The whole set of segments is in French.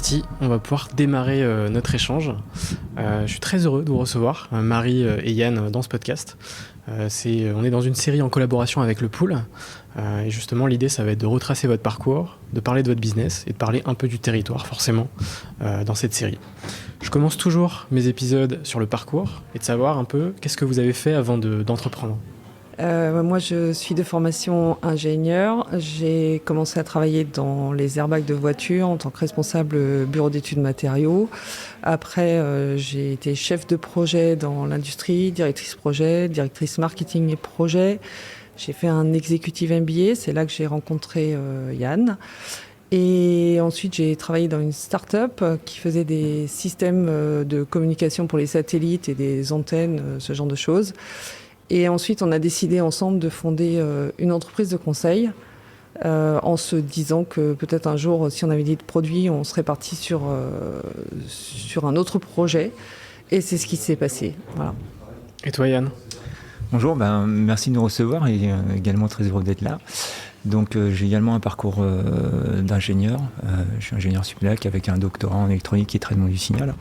parti, on va pouvoir démarrer notre échange. Je suis très heureux de vous recevoir, Marie et Yann, dans ce podcast. On est dans une série en collaboration avec le Pool. Et justement, l'idée, ça va être de retracer votre parcours, de parler de votre business et de parler un peu du territoire, forcément, dans cette série. Je commence toujours mes épisodes sur le parcours et de savoir un peu qu'est-ce que vous avez fait avant d'entreprendre. Moi, je suis de formation ingénieur. J'ai commencé à travailler dans les airbags de voitures en tant que responsable bureau d'études matériaux. Après, j'ai été chef de projet dans l'industrie, directrice projet, directrice marketing et projet. J'ai fait un executive MBA, c'est là que j'ai rencontré Yann. Et ensuite, j'ai travaillé dans une start-up qui faisait des systèmes de communication pour les satellites et des antennes, ce genre de choses. Et ensuite, on a décidé ensemble de fonder une entreprise de conseil en se disant que peut-être un jour, si on avait dit de produit, on serait parti sur un autre projet. Et c'est ce qui s'est passé. Voilà. Et toi, Yann ? Bonjour, merci de nous recevoir et également très heureux d'être là. Donc j'ai également un parcours d'ingénieur. Je suis ingénieur Suplac avec un doctorat en électronique et traitement du signal.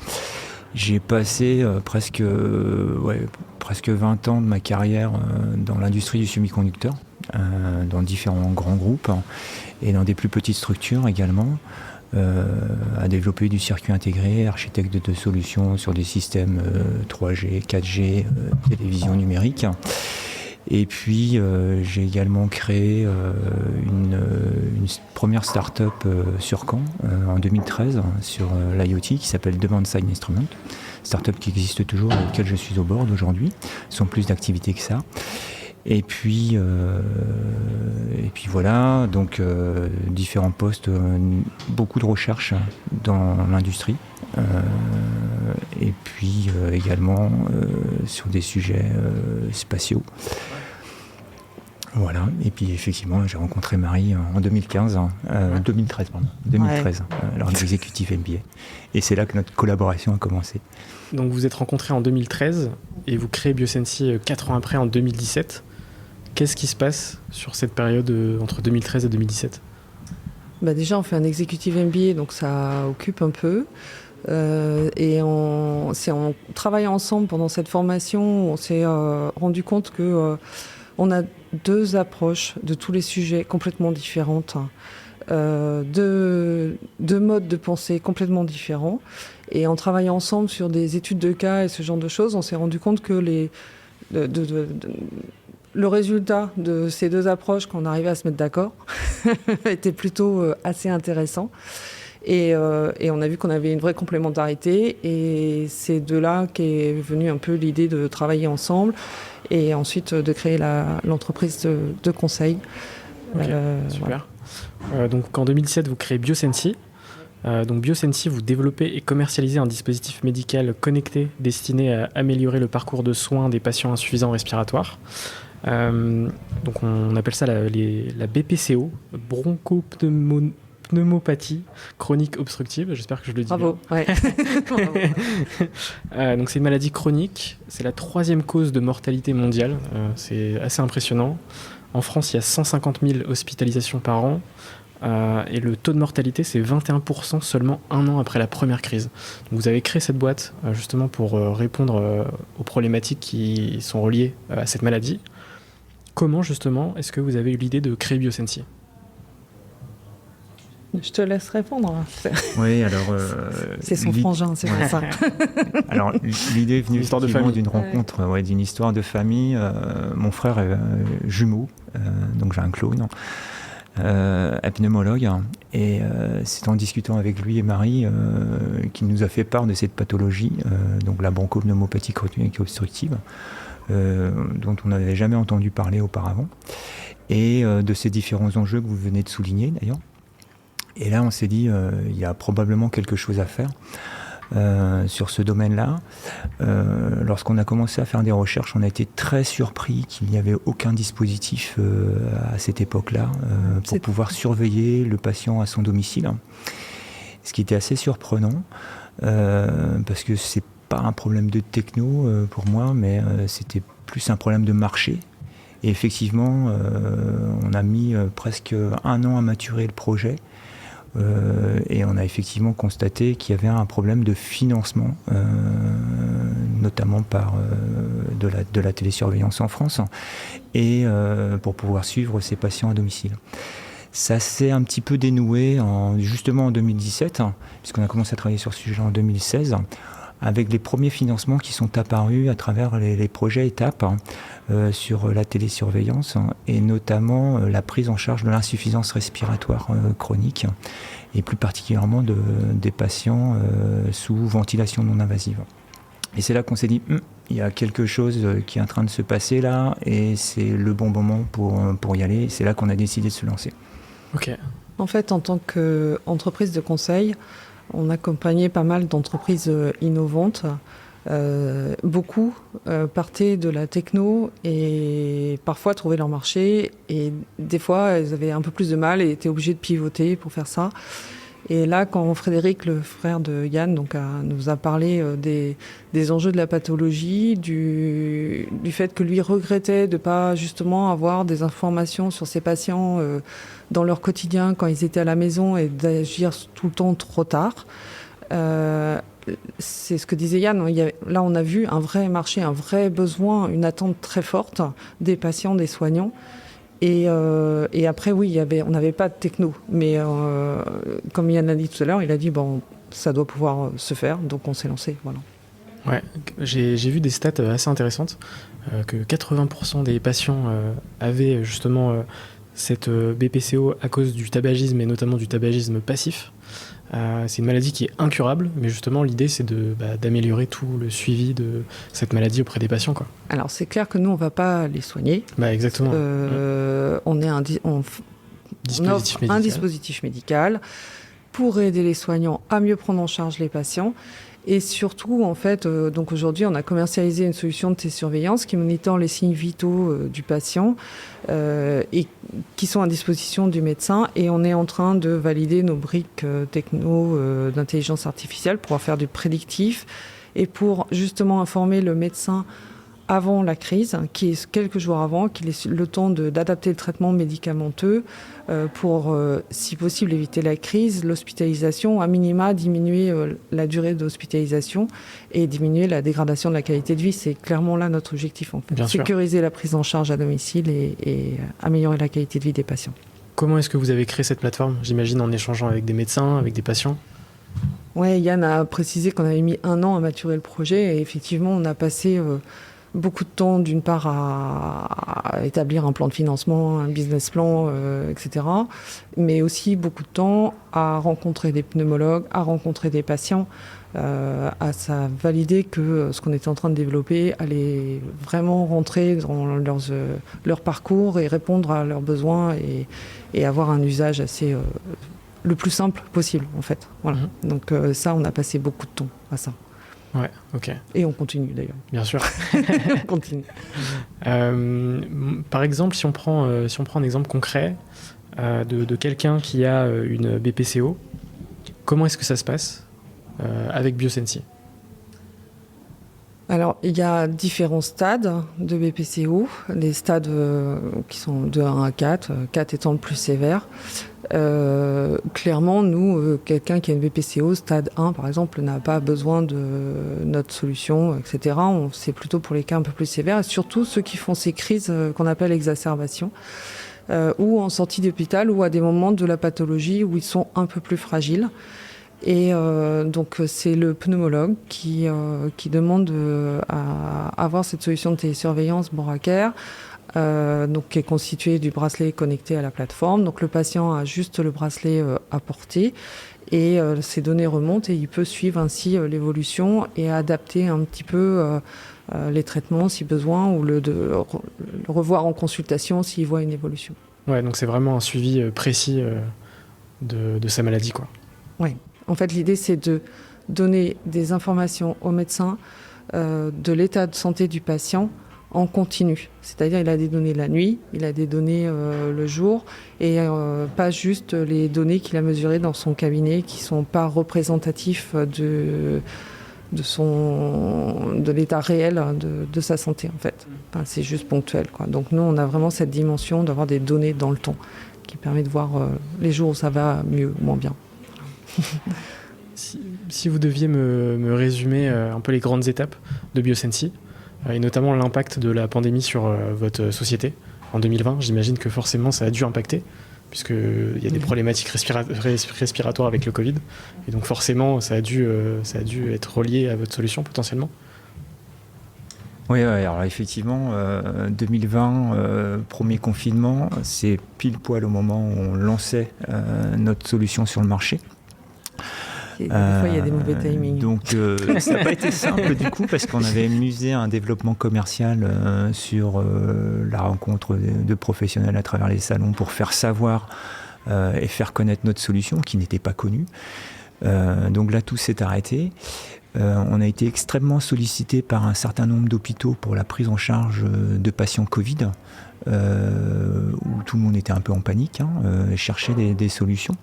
J'ai passé presque 20 ans de ma carrière dans l'industrie du semi-conducteur, dans différents grands groupes et dans des plus petites structures également, à développer du circuit intégré, architecte de solutions sur des systèmes 3G, 4G, télévision numérique. Et puis j'ai également créé une première start-up sur Caen en 2013 sur l'IoT qui s'appelle Demand Side Instrument. Start-up qui existe toujours et laquelle je suis au board aujourd'hui, sans plus d'activités que ça. Et puis voilà, donc différents postes, beaucoup de recherche dans l'industrie. Et puis également sur des sujets spatiaux. Voilà, et puis effectivement, j'ai rencontré Marie en 2013, lors de l'executive MBA. Et c'est là que notre collaboration a commencé. Donc vous êtes rencontrés en 2013 et vous créez Biosensi 4 ans après, en 2017. Qu'est-ce qui se passe sur cette période entre 2013 et 2017 ? Déjà, on fait un executive MBA, donc ça occupe un peu. Et on travaille ensemble pendant cette formation. On s'est rendu compte que on a deux approches de tous les sujets complètement différentes, deux modes de pensée complètement différents. Et en travaillant ensemble sur des études de cas et ce genre de choses, on s'est rendu compte que le résultat de ces deux approches, quand on arrivait à se mettre d'accord, était plutôt assez intéressant. Et on a vu qu'on avait une vraie complémentarité. Et c'est de là qu'est venue un peu l'idée de travailler ensemble et ensuite de créer l'entreprise de conseil. Okay, super. Voilà. Donc en 2017, vous créez Biosensi. Donc Biosensi, vous développez et commercialisez un dispositif médical connecté destiné à améliorer le parcours de soins des patients insuffisants respiratoires. Donc on appelle ça la BPCO, bronchopneumopathie chronique obstructive, j'espère que je le dis Bravo, bien. Ouais. Bravo. Donc c'est une maladie chronique, c'est la 3e cause de mortalité mondiale, c'est assez impressionnant. En France, il y a 150 000 hospitalisations par an, et le taux de mortalité, c'est 21% seulement un an après la première crise. Donc vous avez créé cette boîte justement pour répondre aux problématiques qui sont reliées à cette maladie. Comment justement est-ce que vous avez eu l'idée de créer Biosensi ? Je te laisse répondre. Oui, alors... c'est son frangin, c'est pour ça. Alors, l'idée est venue d'une rencontre, d'une histoire de famille. Mon frère est jumeau, donc j'ai un clone, pneumologue. Et c'est en discutant avec lui et Marie qu'il nous a fait part de cette pathologie, donc la bronchopneumopathie chronique obstructive, dont on n'avait jamais entendu parler auparavant, et de ces différents enjeux que vous venez de souligner d'ailleurs. Et là, on s'est dit, il y a probablement quelque chose à faire sur ce domaine-là. Lorsqu'on a commencé à faire des recherches, on a été très surpris qu'il n'y avait aucun dispositif à cette époque-là pour pouvoir surveiller le patient à son domicile. Ce qui était assez surprenant, parce que c'est pas un problème de techno pour moi, mais c'était plus un problème de marché. Et effectivement, on a mis presque un an à maturer le projet, Et on a effectivement constaté qu'il y avait un problème de financement, notamment par de la télésurveillance en France, et pour pouvoir suivre ces patients à domicile. Ça s'est un petit peu dénoué justement en 2017, puisqu'on a commencé à travailler sur ce sujet en 2016, avec les premiers financements qui sont apparus à travers les projets étapes sur la télésurveillance, et notamment la prise en charge de l'insuffisance respiratoire chronique, et plus particulièrement des patients sous ventilation non invasive. Et c'est là qu'on s'est dit, il y a quelque chose qui est en train de se passer là, et c'est le bon moment pour y aller. Et c'est là qu'on a décidé de se lancer. Ok. En fait, en tant qu'entreprise de conseil, on accompagnait pas mal d'entreprises innovantes. Beaucoup partaient de la techno et parfois trouvaient leur marché. Et des fois, elles avaient un peu plus de mal et étaient obligées de pivoter pour faire ça. Et là, quand Frédéric, le frère de Yann, nous a parlé des enjeux de la pathologie, du fait que lui regrettait de ne pas justement avoir des informations sur ses patients dans leur quotidien quand ils étaient à la maison et d'agir tout le temps trop tard. C'est ce que disait Yann. Là, on a vu un vrai marché, un vrai besoin, une attente très forte des patients, des soignants. Et après, oui, on n'avait pas de techno. Mais comme Yann l'a dit tout à l'heure, il a dit, ça doit pouvoir se faire. Donc, on s'est lancé. Voilà. Ouais, j'ai vu des stats assez intéressantes, que 80% des patients avaient justement cette BPCO à cause du tabagisme, et notamment du tabagisme passif. C'est une maladie qui est incurable, mais justement l'idée c'est d'améliorer tout le suivi de cette maladie auprès des patients, quoi. Alors c'est clair que nous on va pas les soigner. Exactement. On est on offre un dispositif médical pour aider les soignants à mieux prendre en charge les patients. Et surtout, en fait, donc aujourd'hui, on a commercialisé une solution de télésurveillance qui monitor les signes vitaux du patient et qui sont à disposition du médecin. Et on est en train de valider nos briques techno d'intelligence artificielle pour pouvoir faire du prédictif et pour justement informer le médecin avant la crise, qui est quelques jours avant, qu'il ait le temps d'adapter le traitement médicamenteux pour, si possible, éviter la crise, l'hospitalisation, à minima diminuer la durée d'hospitalisation et diminuer la dégradation de la qualité de vie. C'est clairement là notre objectif, en fait. Bien Sécuriser la prise en charge à domicile et améliorer la qualité de vie des patients. Comment est-ce que vous avez créé cette plateforme ? J'imagine en échangeant avec des médecins, avec des patients ? Oui, Yann a précisé qu'on avait mis 1 an à maturer le projet et effectivement, on a passé beaucoup de temps, d'une part, à établir un plan de financement, un business plan, etc. Mais aussi beaucoup de temps à rencontrer des pneumologues, à rencontrer des patients, à valider que ce qu'on était en train de développer allait vraiment rentrer dans leur parcours et répondre à leurs besoins et avoir un usage assez le plus simple possible, en fait. Voilà. Donc ça, on a passé beaucoup de temps à ça. Ouais, ok. Et on continue d'ailleurs. Bien sûr. On continue. Par exemple, si on prend un exemple concret de quelqu'un qui a une BPCO, comment est-ce que ça se passe avec Biosensi ? Alors, il y a différents stades de BPCO, des stades qui sont de 1 à 4, 4 étant le plus sévère. Clairement, nous, quelqu'un qui a une BPCO, stade 1 par exemple, n'a pas besoin de notre solution, etc. C'est plutôt pour les cas un peu plus sévères, et surtout ceux qui font ces crises qu'on appelle exacerbations, ou en sortie d'hôpital, ou à des moments de la pathologie où ils sont un peu plus fragiles. Et donc c'est le pneumologue qui demande à avoir cette solution de télésurveillance Boracaire, donc qui est constituée du bracelet connecté à la plateforme. Donc le patient a juste le bracelet à porter et ces données remontent et il peut suivre ainsi l'évolution et adapter un petit peu les traitements si besoin, ou le revoir en consultation s'il voit une évolution. Ouais, donc c'est vraiment un suivi précis de sa maladie, quoi. Oui. En fait, l'idée, c'est de donner des informations au médecin de l'état de santé du patient en continu. C'est-à-dire, il a des données la nuit, il a des données le jour, et pas juste les données qu'il a mesurées dans son cabinet qui ne sont pas représentatifs de l'état réel de sa santé, en fait. Enfin, c'est juste ponctuel, quoi. Donc nous, on a vraiment cette dimension d'avoir des données dans le temps qui permet de voir les jours où ça va mieux ou moins bien. Si vous deviez me résumer un peu les grandes étapes de Biosensi, et notamment l'impact de la pandémie sur votre société en 2020, j'imagine que forcément ça a dû impacter, puisqu'il y a des problématiques respiratoires avec le Covid, et donc forcément ça a dû être relié à votre solution potentiellement. Oui, alors effectivement, 2020, premier confinement, c'est pile poil au moment où on lançait notre solution sur le marché. Des fois, il y a des mauvais timings. Donc, ça n'a pas été simple du coup, parce qu'on avait musé un développement commercial sur la rencontre de professionnels à travers les salons pour faire savoir et faire connaître notre solution qui n'était pas connue. Donc là, tout s'est arrêté. On a été extrêmement sollicité par un certain nombre d'hôpitaux pour la prise en charge de patients Covid, où tout le monde était un peu en panique, cherchait des solutions.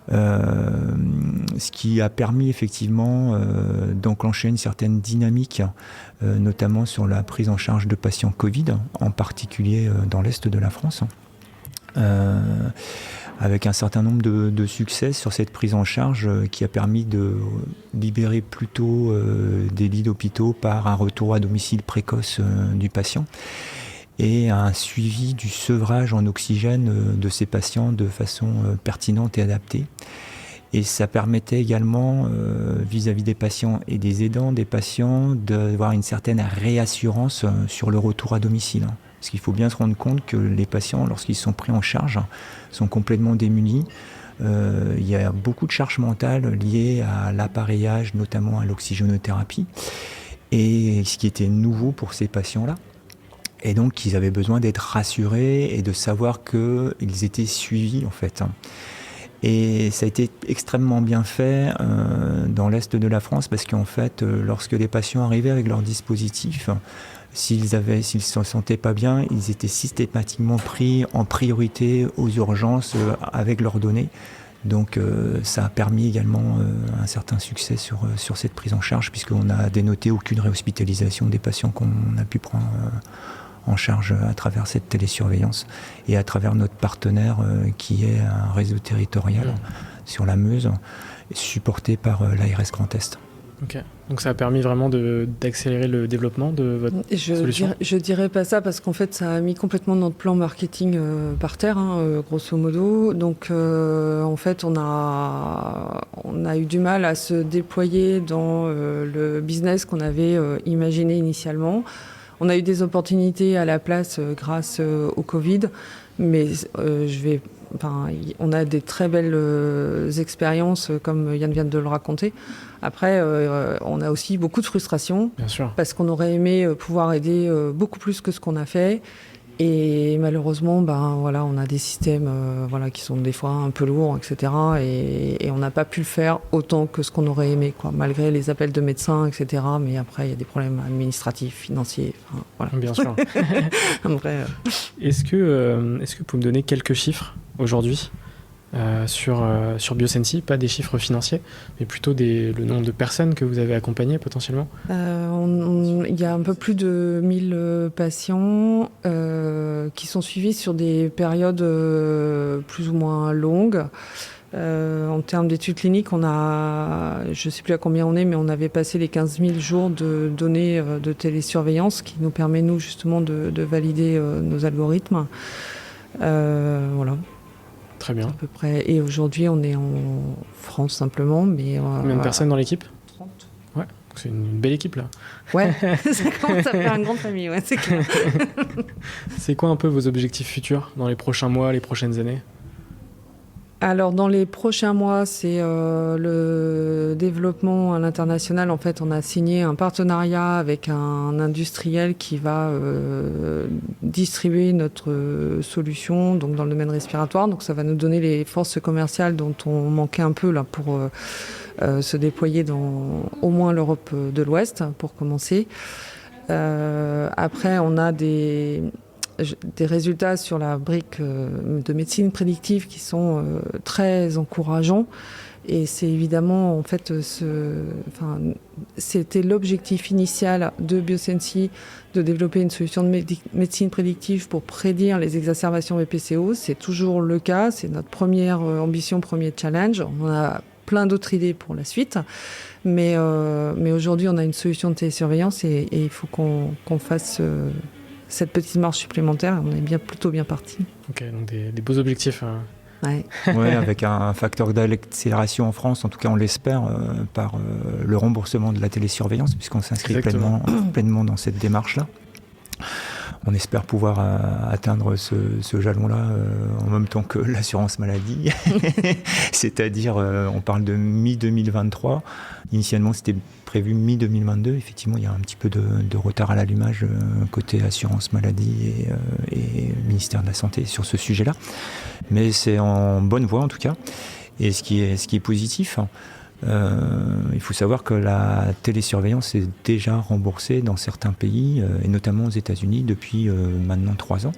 Ce qui a permis effectivement d'enclencher une certaine dynamique, notamment sur la prise en charge de patients Covid, en particulier dans l'Est de la France. Avec un certain nombre de succès sur cette prise en charge qui a permis de libérer plutôt des lits d'hôpitaux par un retour à domicile précoce du patient et un suivi du sevrage en oxygène de ces patients de façon pertinente et adaptée. Et ça permettait également, vis-à-vis des patients et des aidants des patients, d'avoir une certaine réassurance sur le retour à domicile. Parce qu'il faut bien se rendre compte que les patients, lorsqu'ils sont pris en charge, sont complètement démunis. Il y a beaucoup de charges mentales liées à l'appareillage, notamment à l'oxygénothérapie, et ce qui était nouveau pour ces patients-là. Et donc, ils avaient besoin d'être rassurés et de savoir qu'ils étaient suivis, en fait. Et ça a été extrêmement bien fait dans l'Est de la France, parce qu'en fait, lorsque les patients arrivaient avec leur dispositif, s'ils ne se sentaient pas bien, ils étaient systématiquement pris en priorité aux urgences avec leurs données. Donc ça a permis également un certain succès sur cette prise en charge, puisqu'on n'a dénoté aucune réhospitalisation des patients qu'on a pu prendre en charge à travers cette télésurveillance et à travers notre partenaire qui est un réseau territorial sur la Meuse, supporté par l'ARS Grand Est. Ok, donc ça a permis vraiment d'accélérer le développement de votre solution. Je dirais pas ça, parce qu'en fait ça a mis complètement notre plan marketing par terre, grosso modo. Donc en fait on a eu du mal à se déployer dans le business qu'on avait imaginé initialement. On a eu des opportunités à la place grâce au Covid, mais on a des très belles expériences, comme Yann vient de le raconter. Après, on a aussi beaucoup de frustration, bien sûr, parce qu'on aurait aimé pouvoir aider beaucoup plus que ce qu'on a fait. Et malheureusement, on a des systèmes qui sont des fois un peu lourds, etc. Et on n'a pas pu le faire autant que ce qu'on aurait aimé, quoi, malgré les appels de médecins, etc. Mais après, il y a des problèmes administratifs, financiers. Voilà. Bien sûr. Après, Est-ce que vous pouvez me donner quelques chiffres aujourd'hui sur Biosensi, pas des chiffres financiers, mais plutôt le nombre de personnes que vous avez accompagnées potentiellement? Il y a un peu plus de 1000 patients qui sont suivis sur des périodes plus ou moins longues. En termes d'études cliniques, je ne sais plus à combien on est, mais on avait passé les 15 000 jours de données de télésurveillance, qui nous permet, nous, justement, de valider nos algorithmes. Voilà. Très bien. À peu près. Et aujourd'hui, on est en France simplement. Mais, combien de personnes dans l'équipe? 30. Ouais, c'est une belle équipe là. Ouais, ça commence à faire une grande famille, ouais, c'est clair. C'est quoi un peu vos objectifs futurs dans les prochains mois, les prochaines années? Alors, dans les prochains mois, c'est le développement à l'international. En fait, on a signé un partenariat avec un industriel qui va distribuer notre solution, donc dans le domaine respiratoire. Donc, ça va nous donner les forces commerciales dont on manquait un peu là pour se déployer dans au moins l'Europe de l'Ouest, pour commencer. Après, on a des résultats sur la brique de médecine prédictive qui sont très encourageants. Et c'est évidemment, en fait, c'était l'objectif initial de Biosensi de développer une solution de médecine prédictive pour prédire les exacerbations BPCO. C'est toujours le cas, c'est notre première ambition, premier challenge. On a plein d'autres idées pour la suite, mais aujourd'hui, on a une solution de télésurveillance et il faut qu'on fasse cette petite marche supplémentaire. On est plutôt bien parti. Ok, donc des beaux objectifs. Ouais, avec un facteur d'accélération en France, en tout cas on l'espère, par le remboursement de la télésurveillance, puisqu'on s'inscrit pleinement dans cette démarche-là. On espère pouvoir atteindre ce jalon-là en même temps que l'assurance maladie. C'est-à-dire, on parle de mi-2023. Initialement, c'était prévu mi-2022. Effectivement, il y a un petit peu de retard à l'allumage côté assurance maladie et ministère de la Santé sur ce sujet-là. Mais c'est en bonne voie, en tout cas. Et ce qui est positif, il faut savoir que la télésurveillance est déjà remboursée dans certains pays, et notamment aux États-Unis, depuis maintenant 3 ans.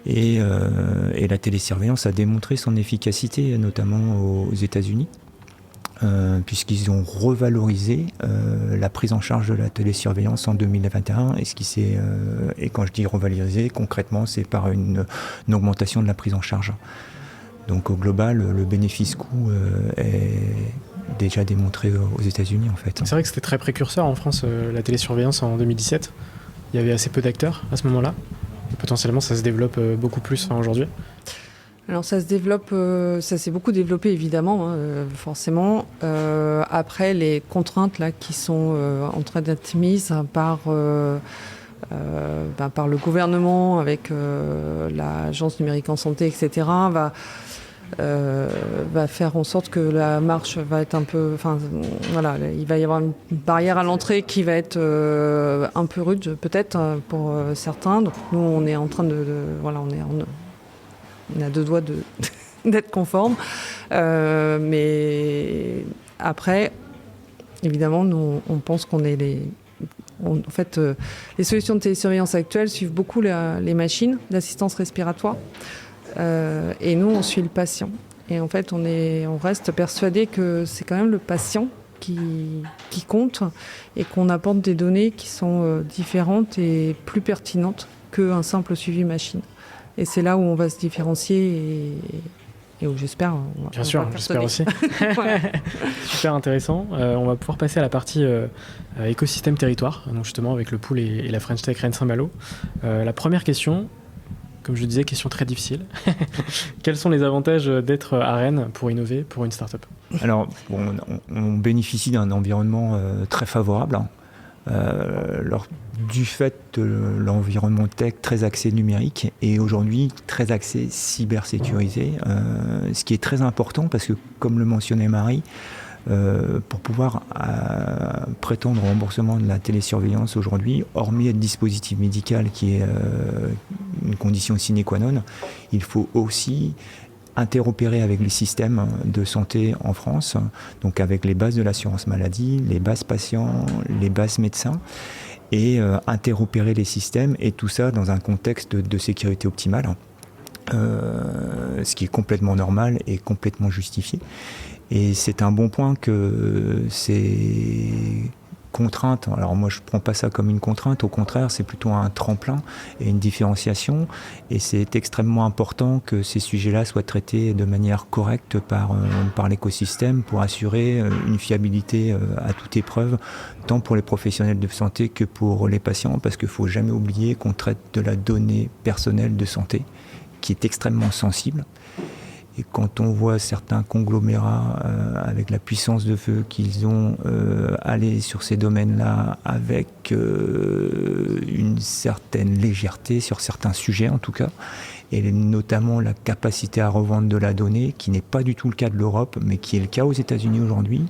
Et la télésurveillance a démontré son efficacité, notamment aux États-Unis, puisqu'ils ont revalorisé la prise en charge de la télésurveillance en 2021. Et quand je dis revalorisé, concrètement, c'est par une augmentation de la prise en charge. Donc au global, le bénéfice-coût est déjà démontré aux États-Unis, en fait. C'est vrai que c'était très précurseur en France, la télésurveillance en 2017. Il y avait assez peu d'acteurs à ce moment-là. Et potentiellement, ça se développe beaucoup plus aujourd'hui. Alors ça se développe, ça s'est beaucoup développé évidemment, forcément. Après, les contraintes là qui sont en train d'être mises par le gouvernement avec l'agence numérique en santé, etc., va faire en sorte que la marche va être un peu... il va y avoir une barrière à l'entrée qui va être un peu rude, peut-être, pour certains. Donc nous, on est en train on a 2 doigts d'être conforme. Mais après, évidemment, nous, on pense qu'on est les solutions de télésurveillance actuelles suivent beaucoup les machines d'assistance respiratoire. Et nous, on suit le patient. Et en fait, on reste persuadé que c'est quand même le patient qui compte et qu'on apporte des données qui sont différentes et plus pertinentes qu'un simple suivi machine. Et c'est là où on va se différencier et où j'espère... Bien sûr, j'espère aussi. Super intéressant. On va pouvoir passer à la partie écosystème territoire, donc justement avec le pool et la French Tech Rennes Saint-Malo. La première question... Comme je disais, question très difficile. Quels sont les avantages d'être à Rennes pour innover pour une start-up ? Alors, on bénéficie d'un environnement très favorable. Du fait de l'environnement tech très axé numérique et aujourd'hui très axé cybersécurisé, ce qui est très important parce que, comme le mentionnait Marie, pour pouvoir prétendre au remboursement de la télésurveillance aujourd'hui, hormis être dispositif médical qui est une condition sine qua non, il faut aussi interopérer avec les systèmes de santé en France, donc avec les bases de l'assurance maladie, les bases patients, les bases médecins, et interopérer les systèmes, et tout ça dans un contexte de sécurité optimale, ce qui est complètement normal et complètement justifié. Et c'est un bon point que ces contraintes, alors moi je ne prends pas ça comme une contrainte, au contraire c'est plutôt un tremplin et une différenciation, et c'est extrêmement important que ces sujets-là soient traités de manière correcte par l'écosystème pour assurer une fiabilité à toute épreuve, tant pour les professionnels de santé que pour les patients, parce qu'il ne faut jamais oublier qu'on traite de la donnée personnelle de santé qui est extrêmement sensible. Et quand on voit certains conglomérats avec la puissance de feu qu'ils ont aller sur ces domaines-là avec une certaine légèreté sur certains sujets en tout cas, et notamment la capacité à revendre de la donnée, qui n'est pas du tout le cas de l'Europe, mais qui est le cas aux États-Unis aujourd'hui.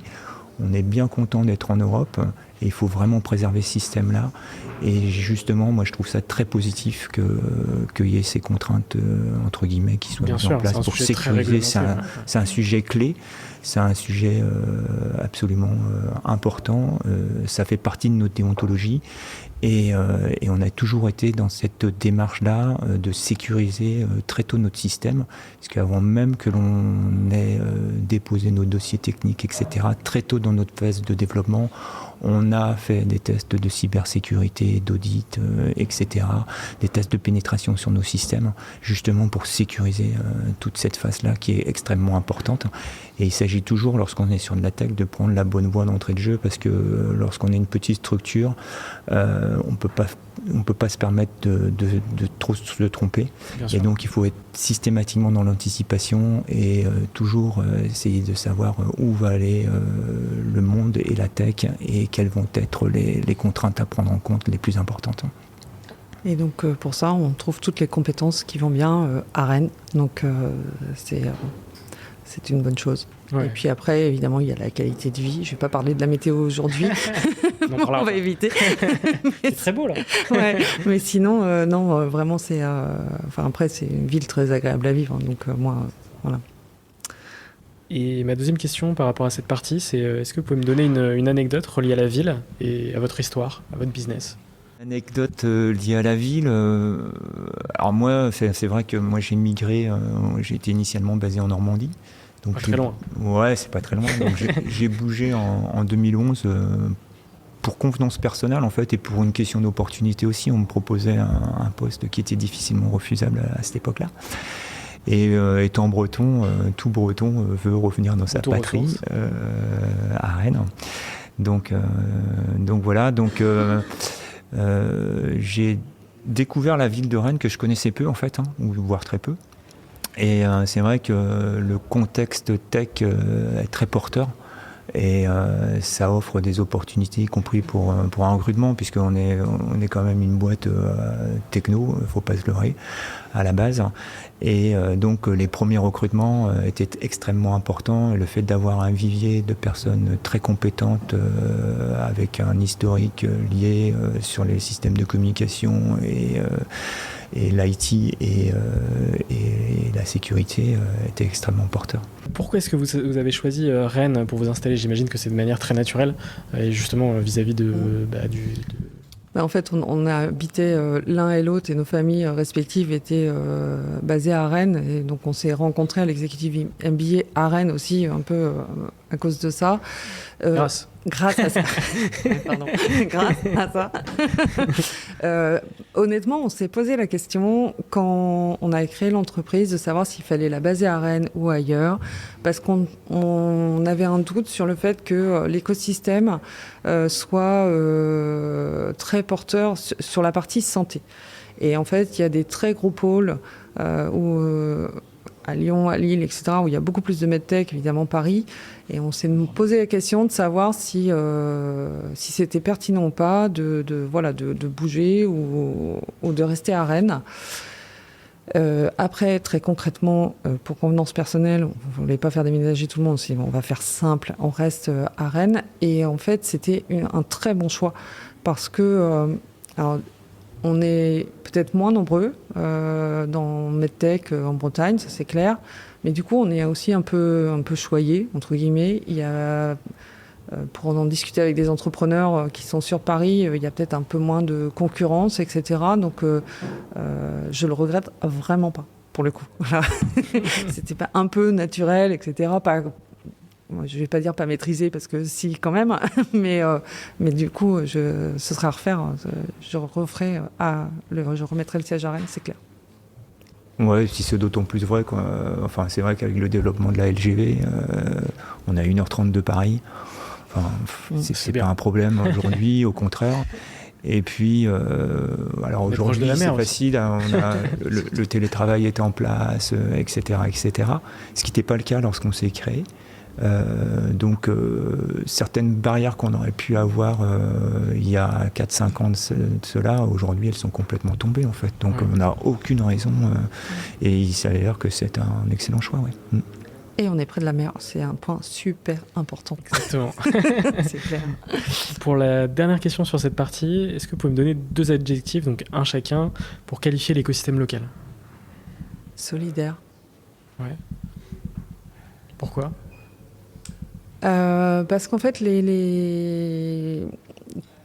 On est bien content d'être en Europe Et il faut vraiment préserver ce système-là. Et justement, moi, je trouve ça très positif qu'il y ait ces contraintes, entre guillemets, qui soient mises en place pour sécuriser. C'est un sujet clé. C'est un sujet absolument important. Ça fait partie de notre déontologie. Et on a toujours été dans cette démarche-là de sécuriser très tôt notre système, parce qu'avant même que l'on ait déposé nos dossiers techniques, etc., très tôt dans notre phase de développement, on a fait des tests de cybersécurité, d'audit, etc., des tests de pénétration sur nos systèmes, justement pour sécuriser toute cette phase-là qui est extrêmement importante. Et il s'agit toujours, lorsqu'on est sur de la tech, de prendre la bonne voie d'entrée de jeu, parce que lorsqu'on est une petite structure, on peut pas se permettre de trop se tromper. Et donc il faut être systématiquement dans l'anticipation et toujours essayer de savoir où va aller le monde et la tech et quelles vont être les contraintes à prendre en compte les plus importantes. Et donc pour ça, on trouve toutes les compétences qui vont bien à Rennes. Donc c'est une bonne chose. Ouais. Et puis après, évidemment, il y a la qualité de vie. Je ne vais pas parler de la météo aujourd'hui. On va éviter. C'est très beau, là. Ouais, mais sinon, non, vraiment, c'est... Enfin, après, c'est une ville très agréable à vivre. Donc, moi, voilà. Et ma deuxième question par rapport à cette partie, c'est est-ce que vous pouvez me donner une anecdote reliée à la ville et à votre histoire, à votre business ? Anecdote liée à la ville. Alors moi, c'est vrai que moi j'ai migré, j'ai été initialement basé en Normandie. Donc pas très loin. Ouais, c'est pas très loin. Donc j'ai bougé en 2011 pour convenance personnelle en fait et pour une question d'opportunité aussi. On me proposait un poste qui était difficilement refusable à cette époque-là. Et étant breton, tout breton veut revenir dans sa patrie, à Rennes. Donc voilà. Donc j'ai découvert la ville de Rennes que je connaissais peu en fait, voire très peu. Et c'est vrai que le contexte tech est très porteur et ça offre des opportunités, y compris pour un recrutement, puisqu'on est quand même une boîte techno, il ne faut pas se leurrer, à la base. Et donc les premiers recrutements étaient extrêmement importants. Et le fait d'avoir un vivier de personnes très compétentes avec un historique lié sur les systèmes de communication et l'IT et la sécurité était extrêmement porteur. Pourquoi est-ce que vous avez choisi Rennes pour vous installer ? J'imagine que c'est de manière très naturelle, et justement vis-à-vis du... En fait, on a habité l'un et l'autre et nos familles respectives étaient basées à Rennes. Et donc, on s'est rencontrés à l'exécutif MBA à Rennes aussi, un peu à cause de ça. Grâce à ça. Pardon. Grâce à ça. Honnêtement, on s'est posé la question quand on a créé l'entreprise de savoir s'il fallait la baser à Rennes ou ailleurs, parce qu'on avait un doute sur le fait que l'écosystème soit très porteur sur la partie santé. Et en fait, il y a des très gros pôles à Lyon, à Lille, etc., où il y a beaucoup plus de medtech, évidemment Paris. Et on s'est posé la question de savoir si c'était pertinent ou pas de bouger ou de rester à Rennes. Après, très concrètement, pour convenance personnelle, on ne voulait pas faire déménager tout le monde, on va faire simple, on reste à Rennes. Et en fait, c'était un très bon choix parce que... on est peut-être moins nombreux dans MedTech en Bretagne, ça c'est clair. Mais du coup, on est aussi un peu choyés, entre guillemets. Il y a, pour en discuter avec des entrepreneurs qui sont sur Paris, il y a peut-être un peu moins de concurrence, etc. Donc, je le regrette vraiment pas, pour le coup. Voilà. C'était pas un peu naturel, etc. Je vais pas dire pas maîtrisé parce que si quand même, mais du coup, ce sera à refaire. Je remettrai le siège à Rennes, c'est clair. Ouais, si c'est d'autant plus vrai, quoi. Enfin, c'est vrai qu'avec le développement de la LGV, on a 1h30 de Paris. Enfin, c'est pas un problème aujourd'hui, au contraire. Et puis, alors aujourd'hui, c'est facile, le télétravail est en place, etc., etc. Ce qui n'était pas le cas lorsqu'on s'est créé. Donc certaines barrières qu'on aurait pu avoir il y a 4-5 ans de cela, aujourd'hui elles sont complètement tombées en fait. Donc on n'a aucune raison et il s'avère que c'est un excellent choix. Ouais. Et on est près de la mer, c'est un point super important. Exactement. C'est clair. Pour la dernière question sur cette partie, est-ce que vous pouvez me donner 2 adjectifs, donc un chacun, pour qualifier l'écosystème local? Solidaire. Ouais. Pourquoi? Parce qu'en fait,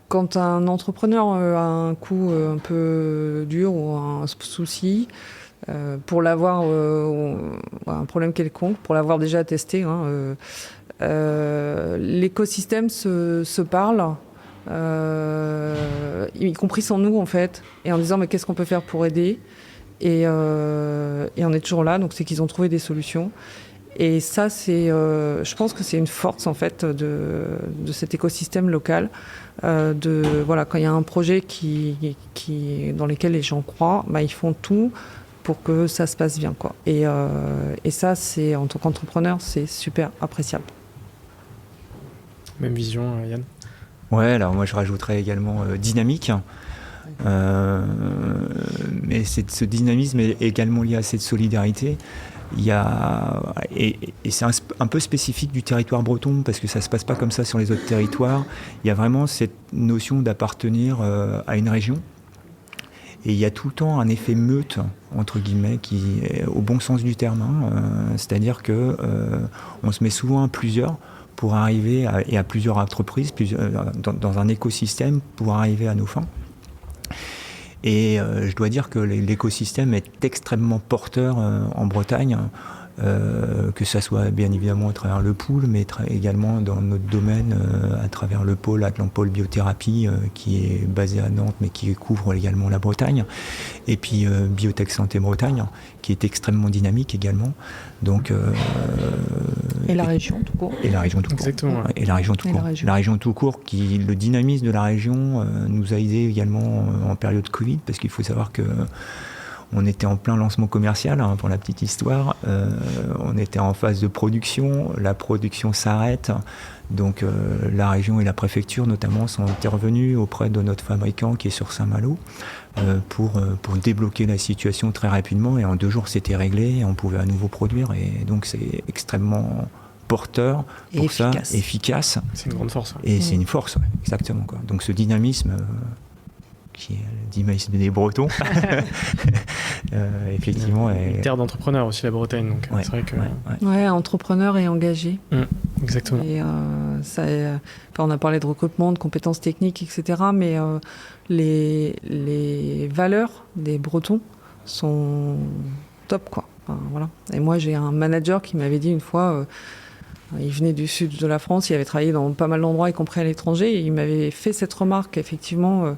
quand un entrepreneur a un coup un peu dur ou un souci, pour l'avoir, un problème quelconque, pour l'avoir déjà testé, l'écosystème se parle, y compris sans nous en fait, et en disant mais qu'est-ce qu'on peut faire pour aider, et on est toujours là, donc c'est qu'ils ont trouvé des solutions. Et ça, je pense que c'est une force en fait de cet écosystème local. Quand il y a un projet dans lequel les gens croient, ils font tout pour que ça se passe bien, quoi. Et ça, en tant qu'entrepreneur, c'est super appréciable. Même vision, Yann? Ouais, alors moi je rajouterais également dynamique. Mais ce dynamisme est également lié à cette solidarité. Et c'est un peu spécifique du territoire breton parce que ça se passe pas comme ça sur les autres territoires. Il y a vraiment cette notion d'appartenir à une région. Et il y a tout le temps un effet meute, entre guillemets, qui est au bon sens du terme. C'est-à-dire que on se met souvent à plusieurs pour arriver à plusieurs entreprises, dans un écosystème pour arriver à nos fins. Et je dois dire que l'écosystème est extrêmement porteur en Bretagne, que ça soit bien évidemment à travers le pool, mais également dans notre domaine à travers le pôle Atlampol Biothérapie qui est basé à Nantes mais qui couvre également la Bretagne, et puis Biotech Santé Bretagne qui est extrêmement dynamique également. Donc, et la région tout court. Et la région tout court. Exactement. Et la région tout court. La région tout court, le dynamisme de la région nous a aidé également en période Covid, parce qu'il faut savoir que on était en plein lancement commercial, pour la petite histoire. On était en phase de production. La production s'arrête. Donc la région et la préfecture notamment sont intervenus auprès de notre fabricant qui est sur Saint-Malo pour débloquer la situation très rapidement. Et en 2 jours, c'était réglé et on pouvait à nouveau produire. Et donc c'est extrêmement porteur pour efficace. Efficace. C'est une grande force. Ouais. Et c'est une force, ouais, exactement, quoi. Donc ce dynamisme... qui est le dynamisme des Bretons, effectivement. Une terre d'entrepreneurs aussi, la Bretagne, donc c'est vrai que... Ouais, entrepreneur et engagé. Exactement. Et on a parlé de recrutement, de compétences techniques, etc., mais les valeurs des Bretons sont top, quoi. Enfin, voilà. Et moi, j'ai un manager qui m'avait dit une fois... il venait du sud de la France, il avait travaillé dans pas mal d'endroits, y compris à l'étranger, et il m'avait fait cette remarque qu'effectivement,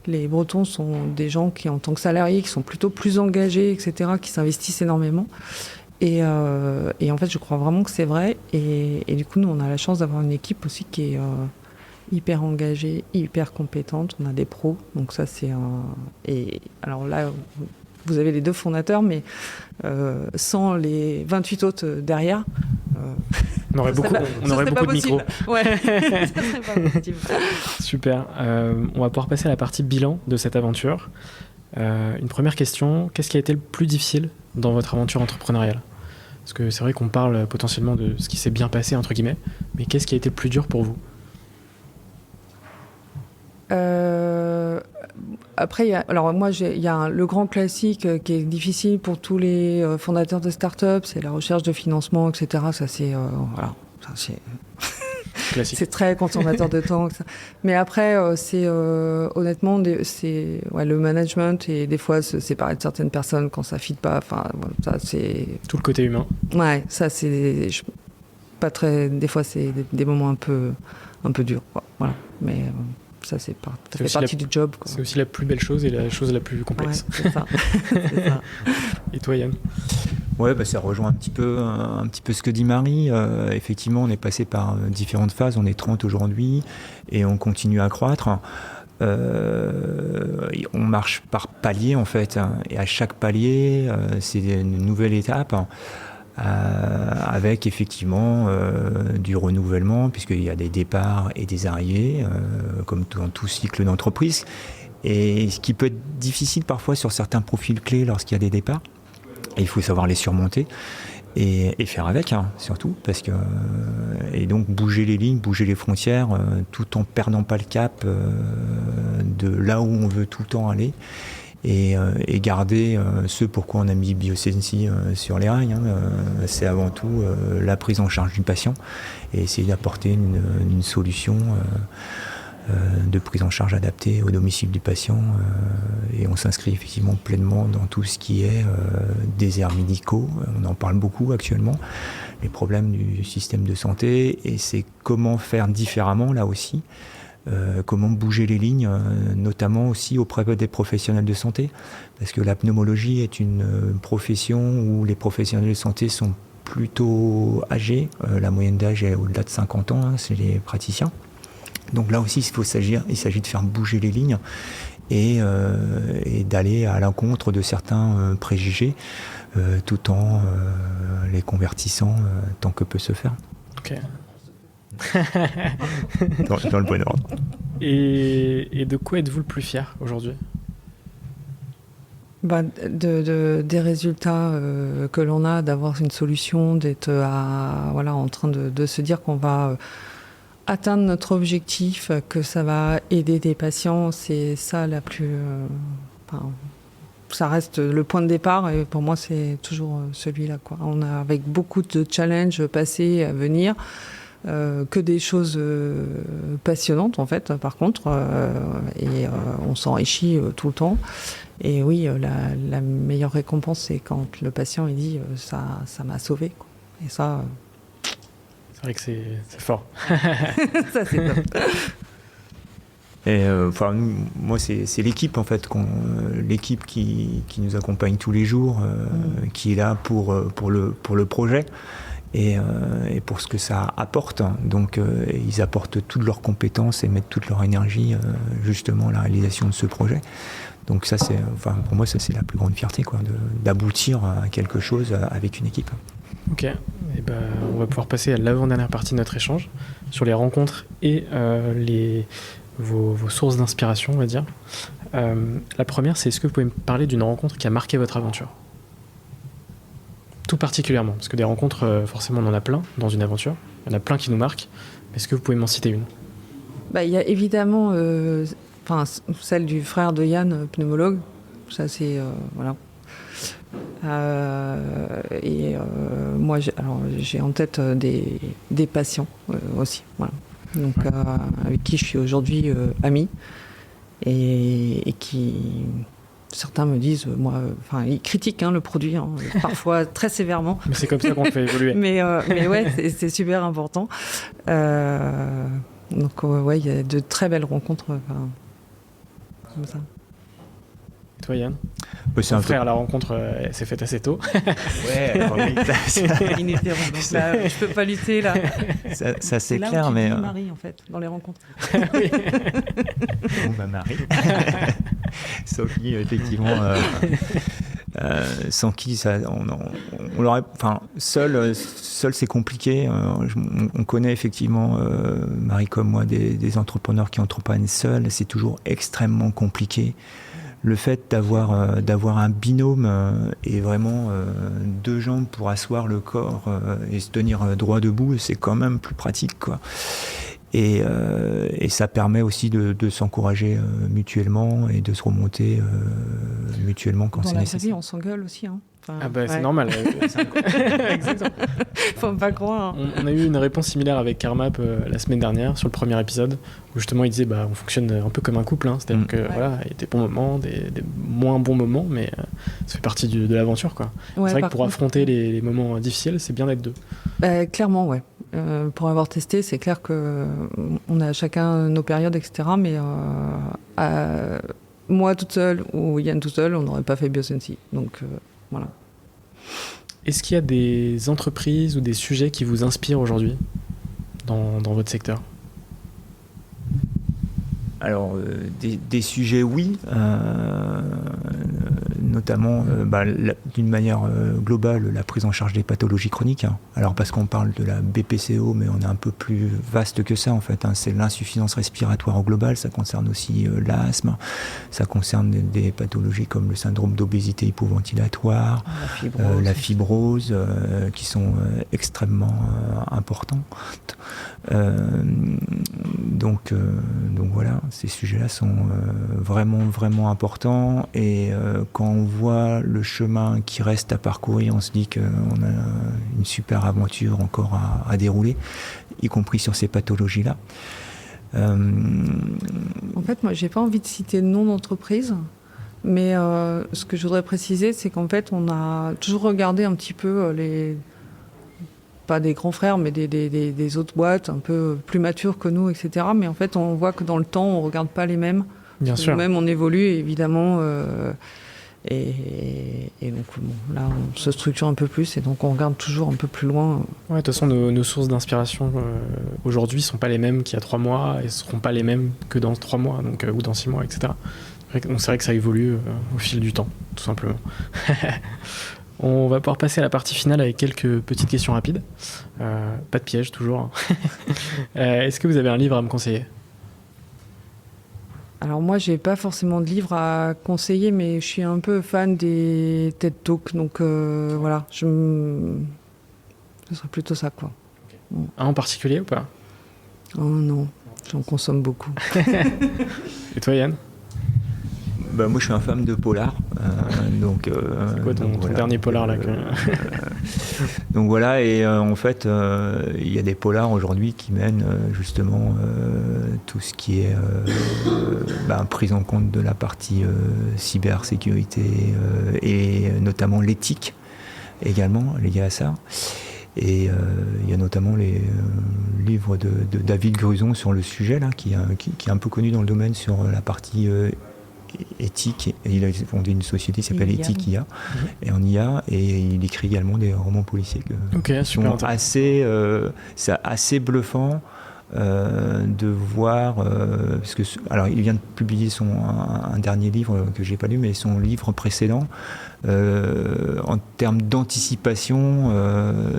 les Bretons sont des gens qui, en tant que salariés, qui sont plutôt plus engagés, etc., qui s'investissent énormément. Et en fait, je crois vraiment que c'est vrai. Et du coup, nous, on a la chance d'avoir une équipe aussi qui est hyper engagée, hyper compétente. On a des pros, donc ça, c'est Et alors là... Vous avez les 2 fondateurs, mais sans les 28 autres derrière... on aurait beaucoup de micros. Ouais, ça serait pas possible. Super. On va pouvoir passer à la partie bilan de cette aventure. Une première question, qu'est-ce qui a été le plus difficile dans votre aventure entrepreneuriale? Parce que c'est vrai qu'on parle potentiellement de ce qui s'est bien passé, entre guillemets, mais qu'est-ce qui a été le plus dur pour vous? Après, il y a le grand classique qui est difficile pour tous les fondateurs de start-up, c'est la recherche de financement, etc. Ça, c'est classique. C'est très consommateur de temps. Mais après, c'est honnêtement, c'est le management et des fois se séparer de certaines personnes quand ça ne fit pas. Enfin, ça c'est tout le côté humain. Ouais, ça c'est pas très. Des fois, c'est des moments un peu durs, quoi. Voilà. Mais ça fait partie du job, quoi. C'est aussi la plus belle chose et la chose la plus complexe. Ouais, c'est ça. C'est ça. Et toi, Yann? Ouais, ça rejoint un petit peu ce que dit Marie. Effectivement, on est passé par différentes phases. On est 30 aujourd'hui et on continue à croître. On marche par palier, en fait. Et à chaque palier, c'est une nouvelle étape. Avec effectivement du renouvellement, puisqu'il y a des départs et des arrivées, comme dans tout cycle d'entreprise. Et ce qui peut être difficile parfois sur certains profils clés lorsqu'il y a des départs, et il faut savoir les surmonter. et faire avec, hein, surtout, parce que et donc bouger les lignes, bouger les frontières, tout en perdant pas le cap de là où on veut tout le temps aller. Et garder ce pourquoi on a mis BioSensi sur les rails, hein, c'est avant tout la prise en charge du patient et essayer d'apporter une solution de prise en charge adaptée au domicile du patient, et on s'inscrit effectivement pleinement dans tout ce qui est déserts médicaux. On en parle beaucoup actuellement, les problèmes du système de santé, et c'est comment faire différemment là aussi. Comment bouger les lignes, notamment aussi auprès des professionnels de santé, parce que la pneumologie est une profession où les professionnels de santé sont plutôt âgés, la moyenne d'âge est au-delà de 50 ans, hein, c'est les praticiens. Donc là aussi il s'agit de faire bouger les lignes et d'aller à l'encontre de certains préjugés, tout en les convertissant tant que peut se faire. Ok. dans le bon ordre. Et de quoi êtes-vous le plus fier aujourd'hui ? Des résultats que l'on a, d'avoir une solution, d'être en train de se dire qu'on va atteindre notre objectif, que ça va aider des patients, c'est ça la plus... ça reste le point de départ, et pour moi c'est toujours celui-là, quoi. On a, avec beaucoup de challenges passés à venir, que des choses passionnantes en fait, par contre, on s'enrichit tout le temps. Et oui, la meilleure récompense, c'est quand le patient il dit ça m'a sauvé, quoi. Et ça, c'est vrai que c'est fort. ça c'est top. Et moi c'est l'équipe en fait, l'équipe qui nous accompagne tous les jours, qui est là pour le projet. Et pour ce que ça apporte. Donc ils apportent toutes leurs compétences et mettent toute leur énergie justement à la réalisation de ce projet. Donc ça pour moi ça c'est la plus grande fierté, quoi, d'aboutir à quelque chose avec une équipe. Ok, et on va pouvoir passer à l'avant-dernière partie de notre échange sur les rencontres et vos sources d'inspiration, on va dire. La première, c'est est-ce que vous pouvez me parler d'une rencontre qui a marqué votre aventure ? Tout particulièrement, parce que des rencontres, forcément, on en a plein dans une aventure. Il y en a plein qui nous marquent. Est-ce que vous pouvez m'en citer une ? Il y a évidemment celle du frère de Yann, pneumologue. Ça, c'est... voilà. Moi, j'ai en tête des patients aussi. Voilà. Donc, avec qui je suis aujourd'hui amie. Et qui... Certains me disent, ils critiquent le produit, parfois très sévèrement. Mais c'est comme ça qu'on fait évoluer. mais ouais, c'est super important. Donc il y a de très belles rencontres comme ça. Et toi, Yann ? C'est Ton frère, la rencontre s'est faite assez tôt. Ouais, ininterrompu. Donc là, je peux pas lutter là. Ça c'est là clair, où tu mais dis Marie en fait dans les rencontres. Oui. Bon, Marie. Sophie, effectivement, sans qui ça, on l'aurait. Enfin, seul c'est compliqué. On connaît effectivement, Marie comme moi, des entrepreneurs qui entreprennent seuls. C'est toujours extrêmement compliqué. Le fait d'avoir un binôme et vraiment deux jambes pour asseoir le corps et se tenir droit debout, c'est quand même plus pratique, quoi. Et ça permet aussi de s'encourager mutuellement et de se remonter mutuellement quand c'est nécessaire. Dans la vie, on s'engueule aussi. C'est normal. Exactement. Faut pas croire. On a eu une réponse similaire avec Carmap la semaine dernière sur le premier épisode, où justement il disait on fonctionne un peu comme un couple, c'est-à-dire que voilà, il y a des bons moments, des moins bons moments, mais ça fait partie de l'aventure, quoi. C'est vrai que pour affronter les moments difficiles, c'est bien d'être deux. Clairement, ouais. Pour avoir testé, c'est clair que on a chacun nos périodes, etc. Mais moi toute seule ou Yann tout seul, on n'aurait pas fait BioSensi. Donc voilà. Est-ce qu'il y a des entreprises ou des sujets qui vous inspirent aujourd'hui dans votre secteur ? Alors, des sujets, oui. notamment d'une manière globale la prise en charge des pathologies chroniques. Hein. Alors parce qu'on parle de la BPCO, mais on est un peu plus vaste que ça en fait. Hein. C'est l'insuffisance respiratoire au global, ça concerne aussi l'asthme, ça concerne des pathologies comme le syndrome d'obésité hypoventilatoire, la fibrose qui sont extrêmement importantes. Donc voilà, ces sujets-là sont vraiment importants et quand on voit le chemin qui reste à parcourir, on se dit qu'on a une super aventure encore à dérouler, y compris sur ces pathologies-là. En fait, moi, j'ai pas envie de citer de nom d'entreprise, mais ce que je voudrais préciser, c'est qu'en fait, on a toujours regardé un petit peu pas des grands frères, mais des autres boîtes un peu plus matures que nous, etc. Mais en fait, on voit que dans le temps, on regarde pas les mêmes. Bien sûr. Nous-mêmes, on évolue, évidemment. Et donc, là, on se structure un peu plus et donc on regarde toujours un peu plus loin. Ouais, de toute façon, nos sources d'inspiration aujourd'hui ne sont pas les mêmes qu'il y a 3 mois et ne seront pas les mêmes que dans 3 mois donc, ou dans 6 mois, etc. Donc c'est vrai que ça évolue au fil du temps, tout simplement. On va pouvoir passer à la partie finale avec quelques petites questions rapides. Pas de piège, toujours. Est-ce que vous avez un livre à me conseiller ? Alors moi, j'ai pas forcément de livre à conseiller, mais je suis un peu fan des TED Talks, donc voilà, ce serait plutôt ça, quoi. Okay. Un en particulier ou pas ? Oh non, j'en consomme beaucoup. Et toi, Yann ? Moi, je suis un fan de polar. C'est quoi ton dernier polar là Donc voilà, et en fait, il y a des polars aujourd'hui qui mènent justement tout ce qui est prise en compte de la partie cybersécurité et notamment l'éthique également liée à ça. Et il y a notamment les livres de David Gruson sur le sujet, là, qui est un peu connu dans le domaine sur la partie éthique. Et il a fondé une société qui s'appelle Éthique IA, et en IA, et il écrit également des romans policiers qui sont c'est assez bluffant de voir parce que alors il vient de publier un dernier livre que j'ai pas lu, mais son livre précédent en termes d'anticipation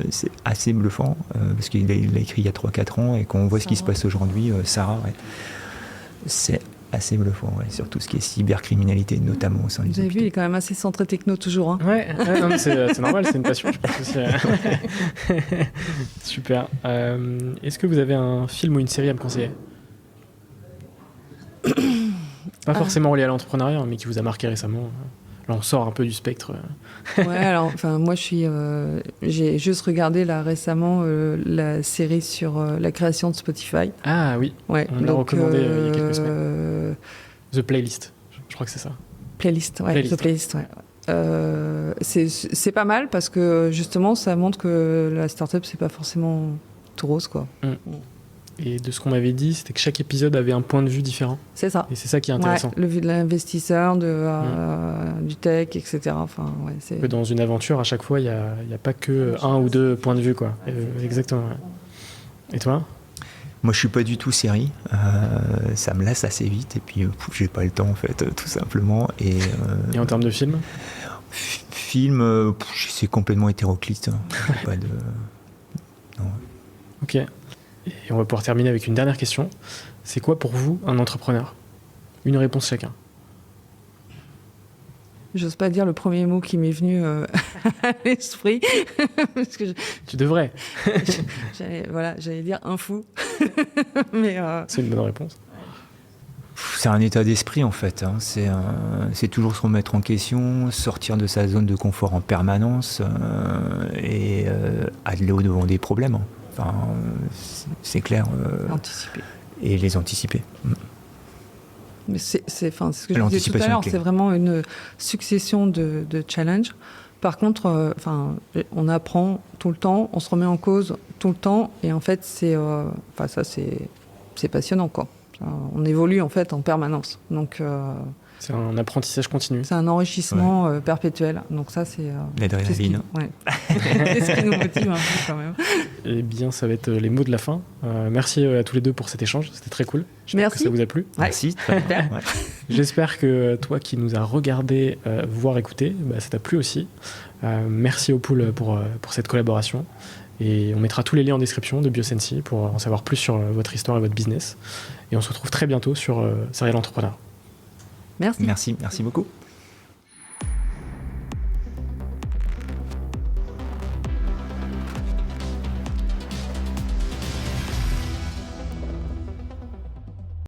c'est assez bluffant parce qu'il a écrit il y a 3-4 ans et quand on voit ce qui se passe aujourd'hui, Sarah, c'est assez bluffant, sur tout ce qui est cybercriminalité, notamment au sein des hôpitaux. Vous avez vu, il est quand même assez centré techno toujours. Hein. Ouais, non, mais c'est normal, c'est une passion, je pense aussi. Super. Est-ce que vous avez un film ou une série à me conseiller ? Pas forcément relié à l'entrepreneuriat, mais qui vous a marqué récemment. Là, on sort un peu du spectre. Ouais, alors, moi, j'ai juste regardé là récemment la série sur la création de Spotify. Ah oui, ouais, on l'a recommandé il y a quelques semaines. The Playlist, je crois que c'est ça. Playlist, ouais. The Playlist, ouais. C'est pas mal parce que justement, ça montre que la start-up, c'est pas forcément tout rose, quoi. Et de ce qu'on m'avait dit, c'était que chaque épisode avait un point de vue différent. C'est ça. Et c'est ça qui est intéressant. Le vue de l'investisseur, du tech, etc. Enfin, que dans une aventure, à chaque fois, il n'y a pas que un ou deux points de vue, quoi. Exactement. Ouais. Et toi ? Moi, je suis pas du tout série. Ça me lasse assez vite et puis j'ai pas le temps, en fait, tout simplement. Et en termes de film ? Film, c'est complètement hétéroclite. Pas de... Non. Ok. Et on va pouvoir terminer avec une dernière question. C'est quoi pour vous un entrepreneur ? Une réponse chacun. J'ose pas dire le premier mot qui m'est venu à l'esprit. Parce que tu devrais. J'allais dire un fou. Mais c'est une bonne réponse. C'est un état d'esprit en fait. Hein. C'est toujours se remettre en question, sortir de sa zone de confort en permanence et aller au-devant des problèmes. Hein. Enfin, c'est clair. Anticiper. Et les anticiper. Mais c'est ce que je disais tout à l'heure, c'est vraiment une succession de challenges. Par contre, on apprend tout le temps, on se remet en cause tout le temps, et en fait, c'est passionnant, quoi. On évolue en fait en permanence. Donc, c'est un apprentissage continu. C'est un enrichissement perpétuel. Donc ça, c'est... l'adrénaline. C'est ce qui nous motive un peu quand même. Eh bien, ça va être les mots de la fin. Merci à tous les deux pour cet échange. C'était très cool. Merci. Que ça vous a plu. Merci. Super. J'espère que toi qui nous as regardé, voire écouté, ça t'a plu aussi. Merci Opoul pour cette collaboration. Et on mettra tous les liens en description de Biosensi pour en savoir plus sur votre histoire et votre business. Et on se retrouve très bientôt sur Serial Entrepreneur. Merci. Merci beaucoup.